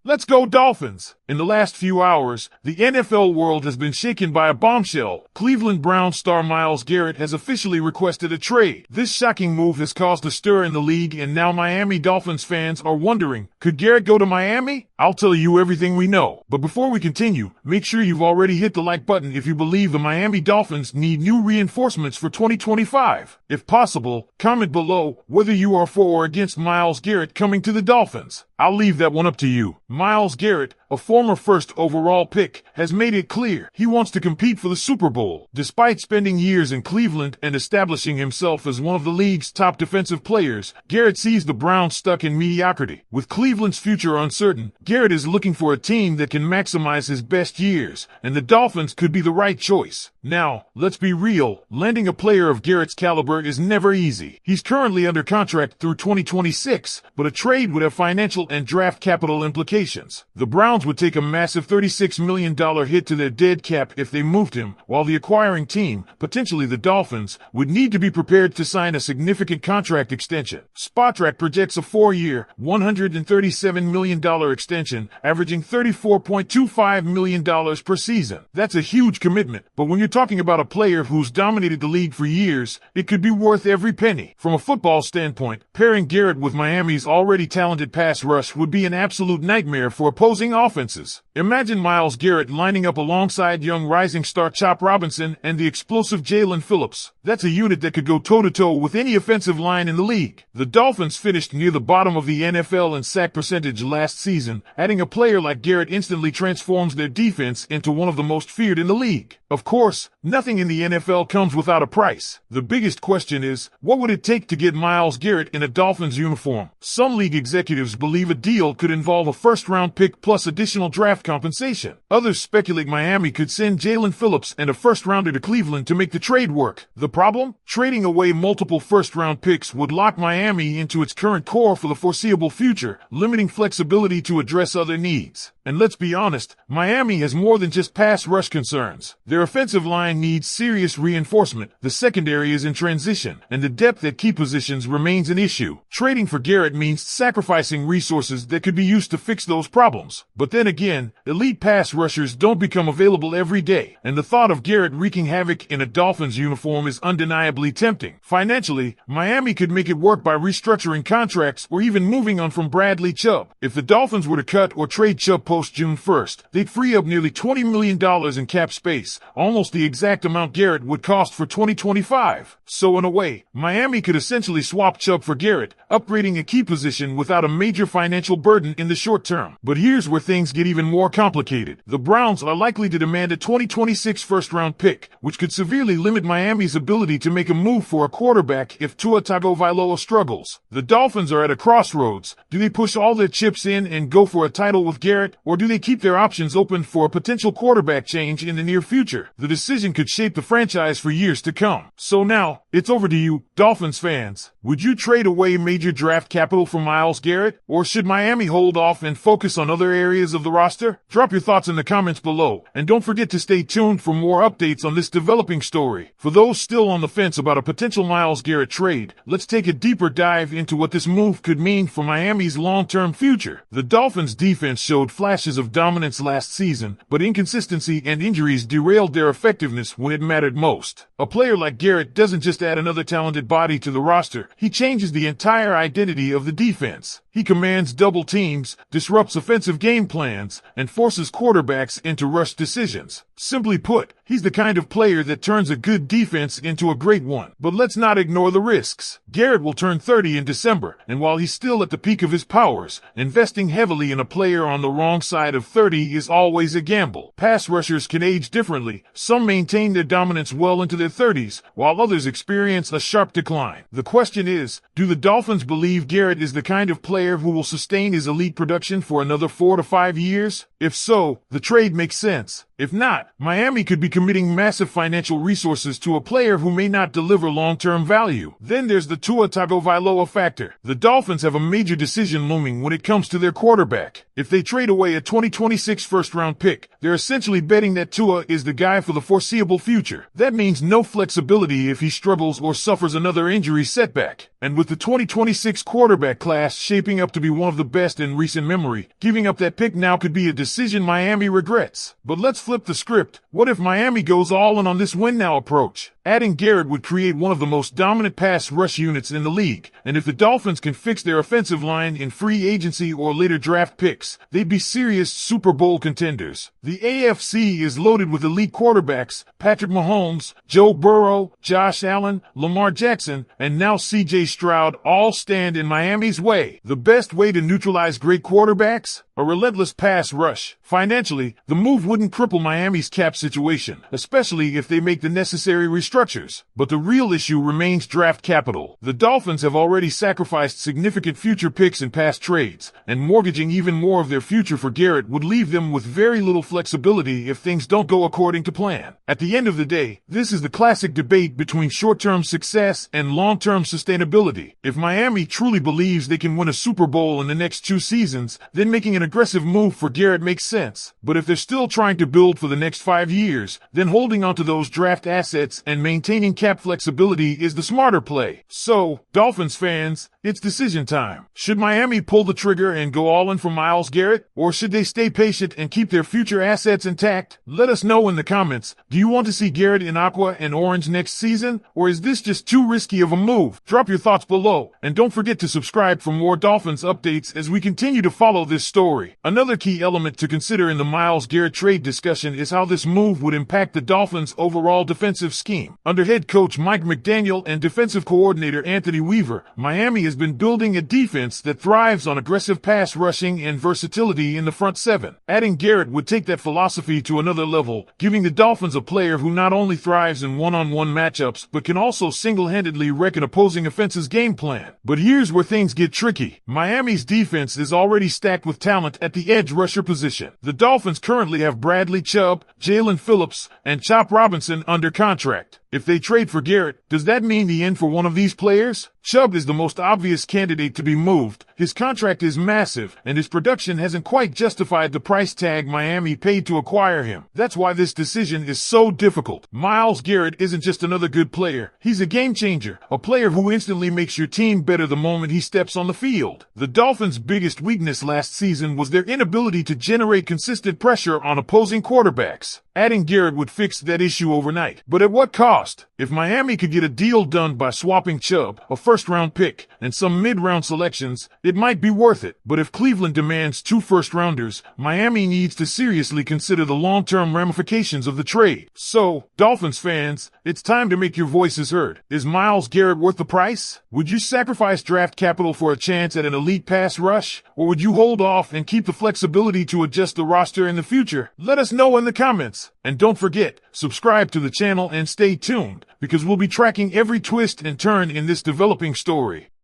Let's go Dolphins! In the last few hours, the NFL world has been shaken by a bombshell. Cleveland Browns star Myles Garrett has officially requested a trade. This shocking move has caused a stir in the league, and now Miami Dolphins fans are wondering, could Garrett go to Miami? I'll tell you everything we know. But before we continue, make sure you've already hit the like button if you believe the Miami Dolphins need new reinforcements for 2025. If possible, comment below whether you are for or against Myles Garrett coming to the Dolphins. I'll leave that one up to you. Myles Garrett, a former first overall pick, has made it clear he wants to compete for the Super Bowl. Despite spending years in Cleveland and establishing himself as one of the league's top defensive players, Garrett sees the Browns stuck in mediocrity. With Cleveland's future uncertain, Garrett is looking for a team that can maximize his best years, and the Dolphins could be the right choice. Now, let's be real, landing a player of Garrett's caliber is never easy. He's currently under contract through 2026, but a trade would have financial and draft capital implications. The Browns would take a massive $36 million hit to their dead cap if they moved him, while the acquiring team, potentially the Dolphins, would need to be prepared to sign a significant contract extension. Spotrac projects a 4-year, $137 million extension, averaging $34.25 million per season. That's a huge commitment, but when you're talking about a player who's dominated the league for years, it could be worth every penny. From a football standpoint, pairing Garrett with Miami's already talented pass rush would be an absolute nightmare for opposing offenses. Imagine Myles Garrett lining up alongside young rising star Chop Robinson and the explosive Jalen Phillips. That's a unit that could go toe-to-toe with any offensive line in the league. The Dolphins finished near the bottom of the NFL in sack percentage last season. Adding a player like Garrett instantly transforms their defense into one of the most feared in the league. Of course, nothing in the NFL comes without a price. The biggest question is, what would it take to get Myles Garrett in a Dolphins uniform? Some league executives believe a deal could involve a first-round pick plus additional draft compensation. Others speculate Miami could send Jalen Phillips and a first-rounder to Cleveland to make the trade work. The problem? Trading away multiple first-round picks would lock Miami into its current core for the foreseeable future, limiting flexibility to address other needs. And let's be honest, Miami has more than just pass rush concerns. Their offensive line needs serious reinforcement, the secondary is in transition, and the depth at key positions remains an issue. Trading for Garrett means sacrificing resources that could be used to fix those problems. But then again, elite pass rushers don't become available every day, and the thought of Garrett wreaking havoc in a Dolphins uniform is undeniably tempting. Financially, Miami could make it work by restructuring contracts or even moving on from Bradley Chubb. If the Dolphins were to cut or trade Chubb post-June 1st, they'd free up nearly $20 million in cap space, almost the exact amount Garrett would cost for 2025. So in a way, Miami could essentially swap Chubb for Garrett, upgrading a key position without a major financial burden in the short term. But here's where things get even more complicated. The Browns are likely to demand a 2026 first-round pick, which could severely limit Miami's ability to make a move for a quarterback if Tua Tagovailoa struggles. The Dolphins are at a crossroads. Do they push all their chips in and go for a title with Garrett, or do they keep their options open for a potential quarterback change in the near future? The decision could shape the franchise for years to come. So now, it's over to you, Dolphins fans. Would you trade away major draft capital for Myles Garrett, or should Miami hold off and focus on other areas of the roster? Drop your thoughts in the comments below, and don't forget to stay tuned for more updates on this developing story. For those still on the fence about a potential Myles Garrett trade, let's take a deeper dive into what this move could mean for Miami's long-term future. The Dolphins' defense showed flashes of dominance last season, but inconsistency and injuries derailed their effectiveness when it mattered most. A player like Garrett doesn't just add another talented body to the roster, he changes the entire identity of the defense. He commands double teams, disrupts offensive game plans, and forces quarterbacks into rush decisions. Simply put, he's the kind of player that turns a good defense into a great one. But let's not ignore the risks. Garrett will turn 30 in December, and while he's still at the peak of his powers, investing heavily in a player on the wrong side of 30 is always a gamble. Pass rushers can age differently. Some maintain their dominance well into their 30s, while others experience a sharp decline. The question is, do the Dolphins believe Garrett is the kind of player who will sustain his elite production for another 4 to 5 years? If so, the trade makes sense. If not, Miami could be committing massive financial resources to a player who may not deliver long-term value. Then there's the Tua Tagovailoa factor. The Dolphins have a major decision looming when it comes to their quarterback. If they trade away a 2026 first-round pick, they're essentially betting that Tua is the guy for the foreseeable future. That means no flexibility if he struggles or suffers another injury setback. And with the 2026 quarterback class shaping up to be one of the best in recent memory, giving up that pick now could be a decision Miami regrets. But let's flip the script. What if Miami goes all in on this win-now approach? Adding Garrett would create one of the most dominant pass rush units in the league, and if the Dolphins can fix their offensive line in free agency or later draft picks, they'd be serious Super Bowl contenders. The AFC is loaded with elite quarterbacks: Patrick Mahomes, Joe Burrow, Josh Allen, Lamar Jackson, and now CJ Stroud all stand in Miami's way. The best way to neutralize great quarterbacks? A relentless pass rush. Financially, the move wouldn't cripple Miami's cap situation, especially if they make the necessary restructures. But the real issue remains draft capital. The Dolphins have already sacrificed significant future picks in past trades, and mortgaging even more of their future for Garrett would leave them with very little flexibility if things don't go according to plan. At the end of the day, this is the classic debate between short-term success and long-term sustainability. If Miami truly believes they can win a Super Bowl in the next 2 seasons, then making an aggressive move for Garrett makes sense. But if they're still trying to build for the next 5 years, then holding onto those draft assets and maintaining cap flexibility is the smarter play. So, Dolphins fans, it's decision time. Should Miami pull the trigger and go all in for Myles Garrett? Or should they stay patient and keep their future assets intact? Let us know in the comments. Do you want to see Garrett in aqua and orange next season? Or is this just too risky of a move? Drop your thoughts below. And don't forget to subscribe for more Dolphins updates as we continue to follow this story. Another key element to consider in the Myles Garrett trade discussion is how this move would impact the Dolphins' overall defensive scheme. Under head coach Mike McDaniel and defensive coordinator Anthony Weaver, Miami has been building a defense that thrives on aggressive pass rushing and versatility in the front seven. Adding Garrett would take that philosophy to another level, giving the Dolphins a player who not only thrives in one-on-one matchups, but can also single-handedly wreck an opposing offense's game plan. But here's where things get tricky. Miami's defense is already stacked with talent at the edge rusher position. The Dolphins currently have Bradley Chubb, Jalen Phillips, and Chop Robinson under contract. If they trade for Garrett, does that mean the end for one of these players? Chubb is the most obvious candidate to be moved. His contract is massive, and his production hasn't quite justified the price tag Miami paid to acquire him. That's why this decision is so difficult. Myles Garrett isn't just another good player. He's a game changer, a player who instantly makes your team better the moment he steps on the field. The Dolphins' biggest weakness last season was their inability to generate consistent pressure on opposing quarterbacks. Adding Garrett would fix that issue overnight. But at what cost? If Miami could get a deal done by swapping Chubb, a first-round pick, and some mid-round selections, it might be worth it. But if Cleveland demands 2 first-rounders, Miami needs to seriously consider the long-term ramifications of the trade. So, Dolphins fans, it's time to make your voices heard. Is Myles Garrett worth the price? Would you sacrifice draft capital for a chance at an elite pass rush? Or would you hold off and keep the flexibility to adjust the roster in the future? Let us know in the comments. And don't forget, subscribe to the channel and stay tuned, because we'll be tracking every twist and turn in this developing story.